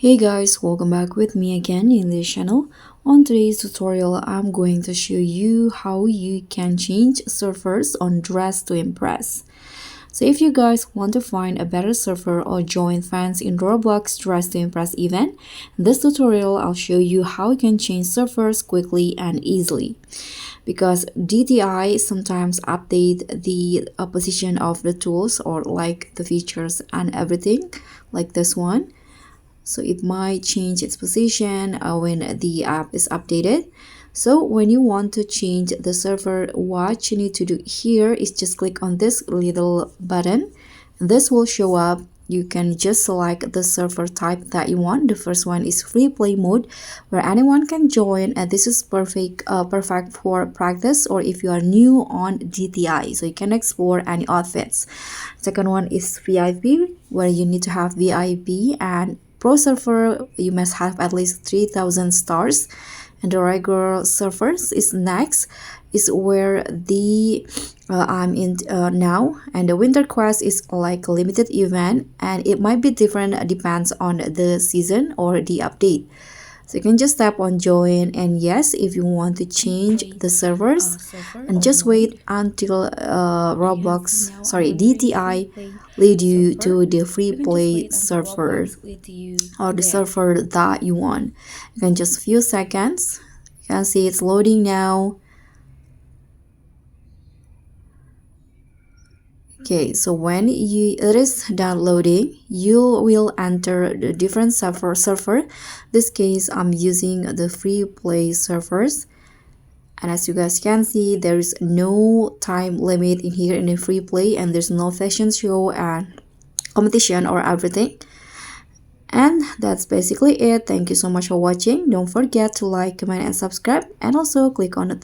Hey guys, welcome back with me again in this channel. On today's tutorial, I'm going to show you how you can change surfers on Dress to Impress. So if you guys want to find a better surfer or join fans in Roblox Dress to Impress event, in this tutorial I'll show you how you can change surfers quickly and easily. Because DTI sometimes update the position of the tools or like the features and everything like this one. So it might change its position when the app is updated. So when you want to change the server, what you need to do here is just click on this little button. This will show up. You can just select the server type that you want. The first one is free play mode, where anyone can join, and this is perfect for practice or if you are new on DTI, so you can explore any outfits. Second one is VIP, where you need to have VIP, and Pro Surfer, you must have at least 3,000 stars. And the regular surfers is next, is where the I'm in now. And the Winter Quest is like a limited event, and it might be different, depends on the season or the update. So you can just tap on join, and yes, if you want to change the servers, and just wait until DTI lead you to the free play server or the server that you want. You can just few seconds. You can see it's loading now. Okay, so when it is downloading, you will enter the different server. This case, I'm using the free play servers. And as you guys can see, there is no time limit in here in the free play, and there's no fashion show and competition or everything. And that's basically it. Thank you so much for watching. Don't forget to like, comment, and subscribe, and also click on the